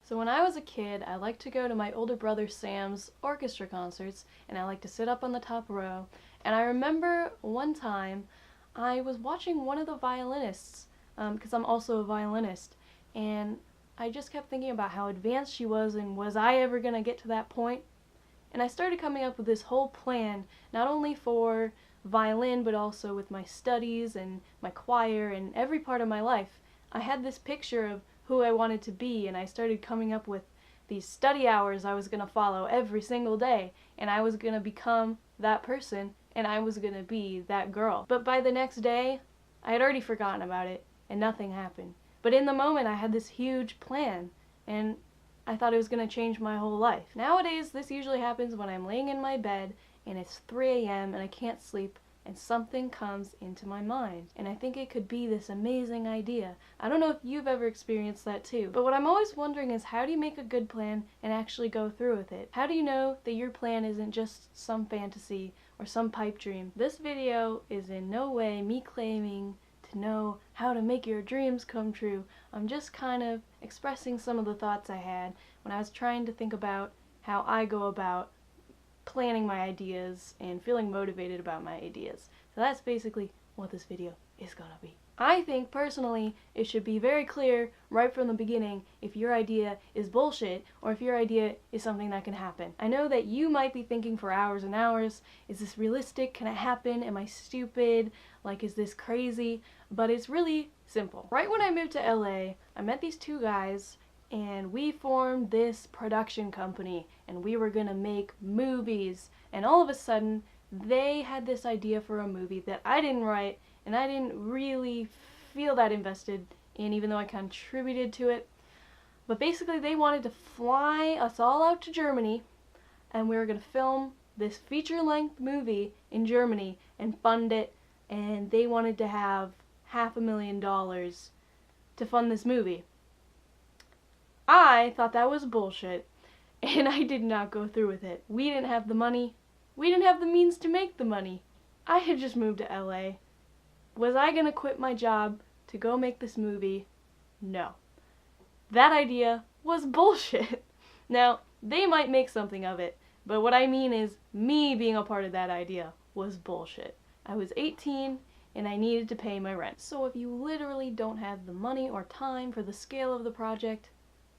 So when I was a kid, I liked to go to my older brother Sam's orchestra concerts, and I liked to sit up on the top row. And I remember one time I was watching one of the violinists, because I'm also a violinist, and I just kept thinking about how advanced she was, and was I ever going to get to that point? And I started coming up with this whole plan, not only for violin, but also with my studies and my choir and every part of my life. I had this picture of who I wanted to be, and I started coming up with these study hours I was going to follow every single day, and I was going to become that person, and I was going to be that girl. But by the next day, I had already forgotten about it, and nothing happened. But in the moment, I had this huge plan, and I thought it was going to change my whole life. Nowadays, this usually happens when I'm laying in my bed, and it's 3 a.m. and I can't sleep, and something comes into my mind, and I think it could be this amazing idea. I don't know if you've ever experienced that too, but what I'm always wondering is, how do you make a good plan and actually go through with it? How do you know that your plan isn't just some fantasy or some pipe dream? This video is in no way me claiming to know how to make your dreams come true. I'm just kind of expressing some of the thoughts I had when I was trying to think about how I go about planning my ideas and feeling motivated about my ideas. So that's basically what this video is gonna be. I think personally it should be very clear right from the beginning if your idea is bullshit or if your idea is something that can happen. I know that you might be thinking for hours and hours, is this realistic? Can it happen? Am I stupid? Like, is this crazy? But it's really simple. Right when I moved to LA, I met these two guys, and we formed this production company, and we were gonna make movies, and all of a sudden they had this idea for a movie that I didn't write, and I didn't really feel that invested in, even though I contributed to it. But basically they wanted to fly us all out to Germany, and we were gonna film this feature-length movie in Germany and fund it, and they wanted to have $500,000 to fund this movie. I thought that was bullshit, and I did not go through with it. We didn't have the money. We didn't have the means to make the money. I had just moved to LA. Was I gonna quit my job to go make this movie? No. That idea was bullshit. Now, they might make something of it, but what I mean is, me being a part of that idea was bullshit. I was 18, and I needed to pay my rent. So if you literally don't have the money or time for the scale of the project,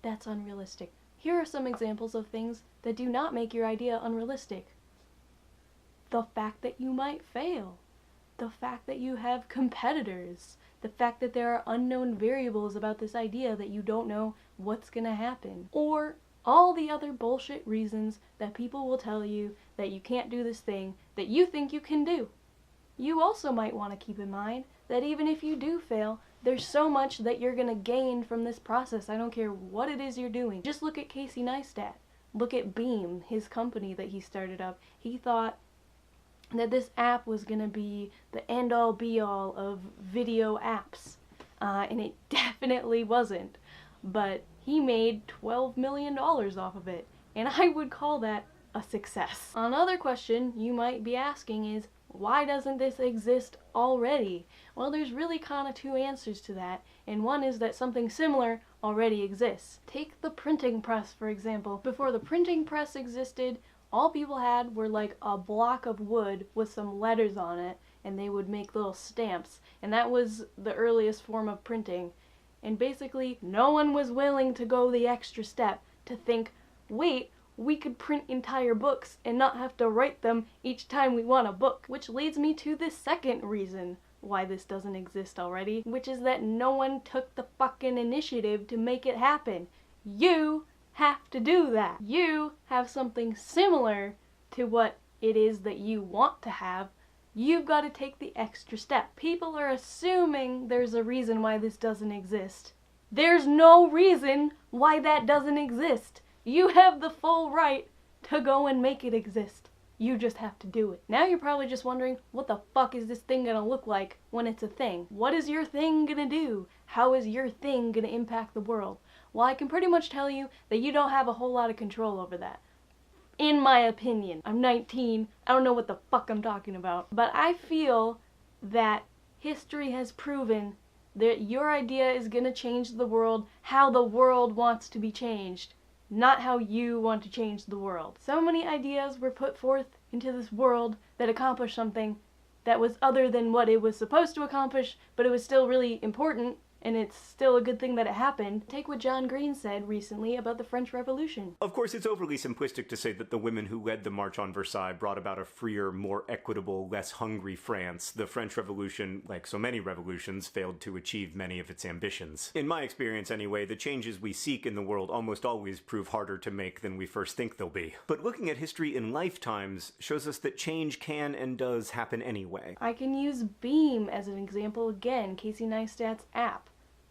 that's unrealistic. Here are some examples of things that do not make your idea unrealistic. The fact that you might fail. The fact that you have competitors. The fact that there are unknown variables about this idea that you don't know what's gonna happen. Or all the other bullshit reasons that people will tell you that you can't do this thing that you think you can do. You also might want to keep in mind that even if you do fail, there's so much that you're going to gain from this process. I don't care what it is you're doing. Just look at Casey Neistat. Look at Beam, his company that he started up. He thought that this app was going to be the end-all be-all of video apps. And it definitely wasn't. But he made $12 million off of it. And I would call that a success. Another question you might be asking is, why doesn't this exist already? Well, there's really kind of two answers to that, and one is that something similar already exists. Take the printing press, for example. Before the printing press existed, all people had were like a block of wood with some letters on it, and they would make little stamps, and that was the earliest form of printing. And basically, no one was willing to go the extra step to think, wait, we could print entire books and not have to write them each time we want a book. Which leads me to the second reason why this doesn't exist already, which is that no one took the fucking initiative to make it happen. You have to do that. You have something similar to what it is that you want to have. You've got to take the extra step. People are assuming there's a reason why this doesn't exist. There's no reason why that doesn't exist. You have the full right to go and make it exist. You just have to do it. Now you're probably just wondering, what the fuck is this thing gonna look like when it's a thing? What is your thing gonna do? How is your thing gonna impact the world? Well, I can pretty much tell you that you don't have a whole lot of control over that. In my opinion. I'm 19, I don't know what the fuck I'm talking about. But I feel that history has proven Your idea is gonna change the world how the world wants to be changed, not how you want to change the world. So many ideas were put forth into this world that accomplished something that was other than what it was supposed to accomplish, but it was still really important, and it's still a good thing that it happened. Take what John Green said recently about the French Revolution. Of course, it's overly simplistic to say that the women who led the March on Versailles brought about a freer, more equitable, less hungry France. The French Revolution, like so many revolutions, failed to achieve many of its ambitions. In my experience anyway, the changes we seek in the world almost always prove harder to make than we first think they'll be. But looking at history in lifetimes shows us that change can and does happen anyway. I can use Beam as an example again, Casey Neistat's app.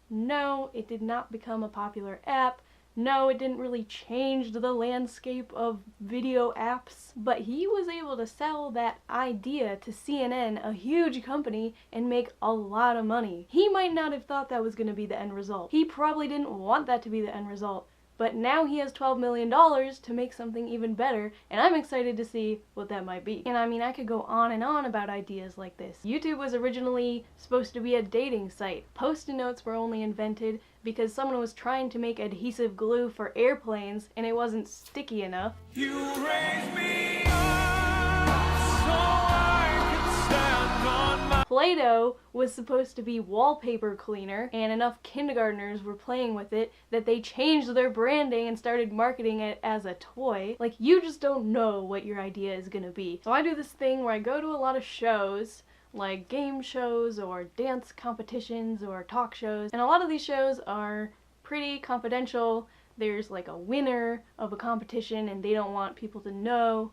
No, it did not become a popular app. No, it didn't really change the landscape of video apps. But he was able to sell that idea to CNN, a huge company, and make a lot of money. He might not have thought that was going to be the end result. He probably didn't want that to be the end result. But now he has $12 million to make something even better, and I'm excited to see what that might be. And I mean, I could go on and on about ideas like this. YouTube was originally supposed to be a dating site. Post-it notes were only invented because someone was trying to make adhesive glue for airplanes, and it wasn't sticky enough. You raise me up so I can stand on my... Play-doh was supposed to be wallpaper cleaner, and enough kindergartners were playing with it that they changed their branding and started marketing it as a toy. Like, you just don't know what your idea is gonna be. So I do this thing where I go to a lot of shows, like game shows or dance competitions or talk shows, and a lot of these shows are pretty confidential. There's like a winner of a competition and they don't want people to know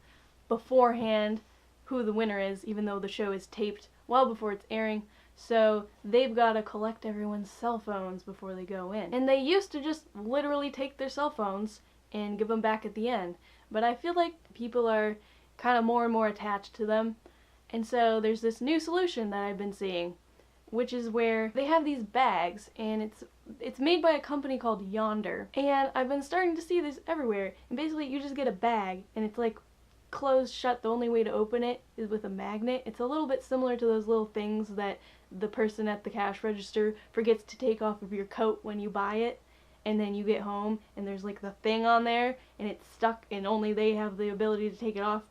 beforehand who the winner is, even though the show is taped well before it's airing. So they've got to collect everyone's cell phones before they go in. And they used to just literally take their cell phones and give them back at the end. But I feel like people are kind of more and more attached to them. And so there's this new solution that I've been seeing, which is where they have these bags, and it's made by a company called Yonder. And I've been starting to see this everywhere. And basically you just get a bag, and it's like closed shut. The only way to open it is with a magnet. It's a little bit similar to those little things that the person at the cash register forgets to take off of your coat when you buy it, and then you get home and there's like the thing on there and it's stuck and only they have the ability to take it off.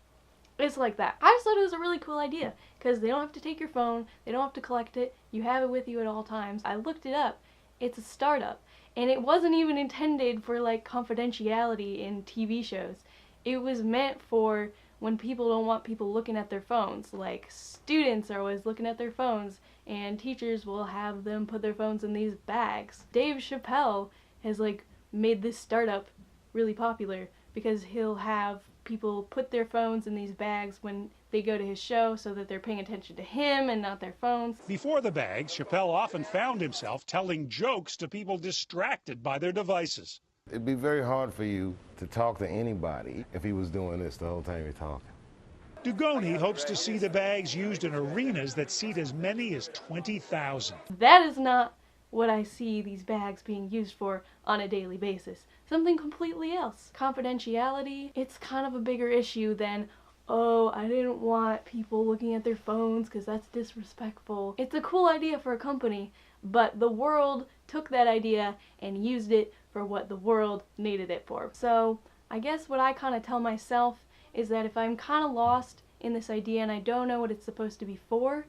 It's like that. I just thought it was a really cool idea because they don't have to take your phone, they don't have to collect it, you have it with you at all times. I looked it up. It's a startup, and it wasn't even intended for like confidentiality in TV shows. It was meant for when people don't want people looking at their phones. Like, students are always looking at their phones, and teachers will have them put their phones in these bags. Dave Chappelle has like made this startup really popular because he'll have people put their phones in these bags when they go to his show so that they're paying attention to him and not their phones. Before the bags, Chappelle often found himself telling jokes to people distracted by their devices. It'd be very hard for you to talk to anybody if he was doing this the whole time you're talking. Dugoni hopes to see the bags used in arenas that seat as many as 20,000. That is not what I see these bags being used for on a daily basis. Something completely else. Confidentiality, it's kind of a bigger issue than, oh, I didn't want people looking at their phones because that's disrespectful. It's a cool idea for a company, but the world took that idea and used it for what the world needed it for. So I guess what I kind of tell myself is that if I'm kind of lost in this idea and I don't know what it's supposed to be for,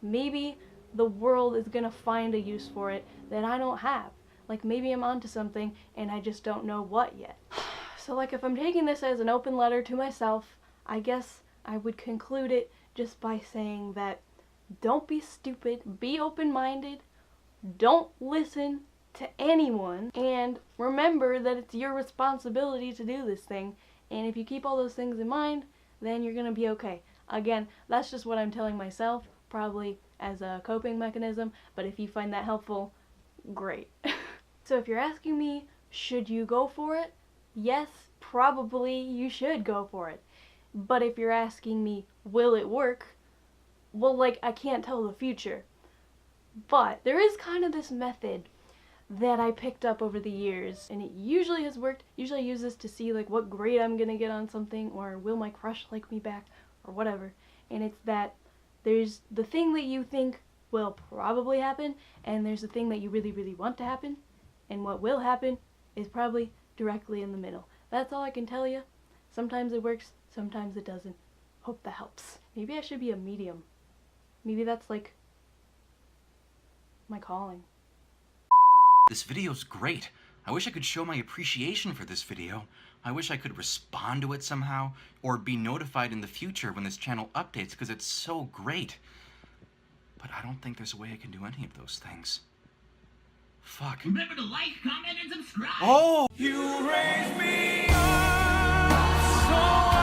maybe the world is gonna find a use for it that I don't have. Like, maybe I'm onto something and I just don't know what yet. So like, if I'm taking this as an open letter to myself, I guess I would conclude it just by saying that don't be stupid, be open-minded, don't listen to anyone, and remember that it's your responsibility to do this thing, and if you keep all those things in mind, then you're gonna be okay. Again, that's just what I'm telling myself, probably as a coping mechanism, but if you find that helpful, great. So if you're asking me, should you go for it? Yes, probably you should go for it. But if you're asking me, will it work? Well, like, I can't tell the future. But there is kind of this method that I picked up over the years, and it usually has worked. Usually I use this to see like what grade I'm gonna get on something, or will my crush like me back, or whatever. And it's that there's the thing that you think will probably happen, and there's a thing that you really, really want to happen, and what will happen is probably directly in the middle. That's all I can tell you. Sometimes it works, sometimes it doesn't. Hope that helps. Maybe I should be a medium. Maybe that's like my calling. This video's great. I wish I could show my appreciation for this video. I wish I could respond to it somehow, or be notified in the future when this channel updates, because it's so great. But I don't think there's a way I can do any of those things. Fuck. Remember to like, comment, and subscribe! Oh! You raise me up so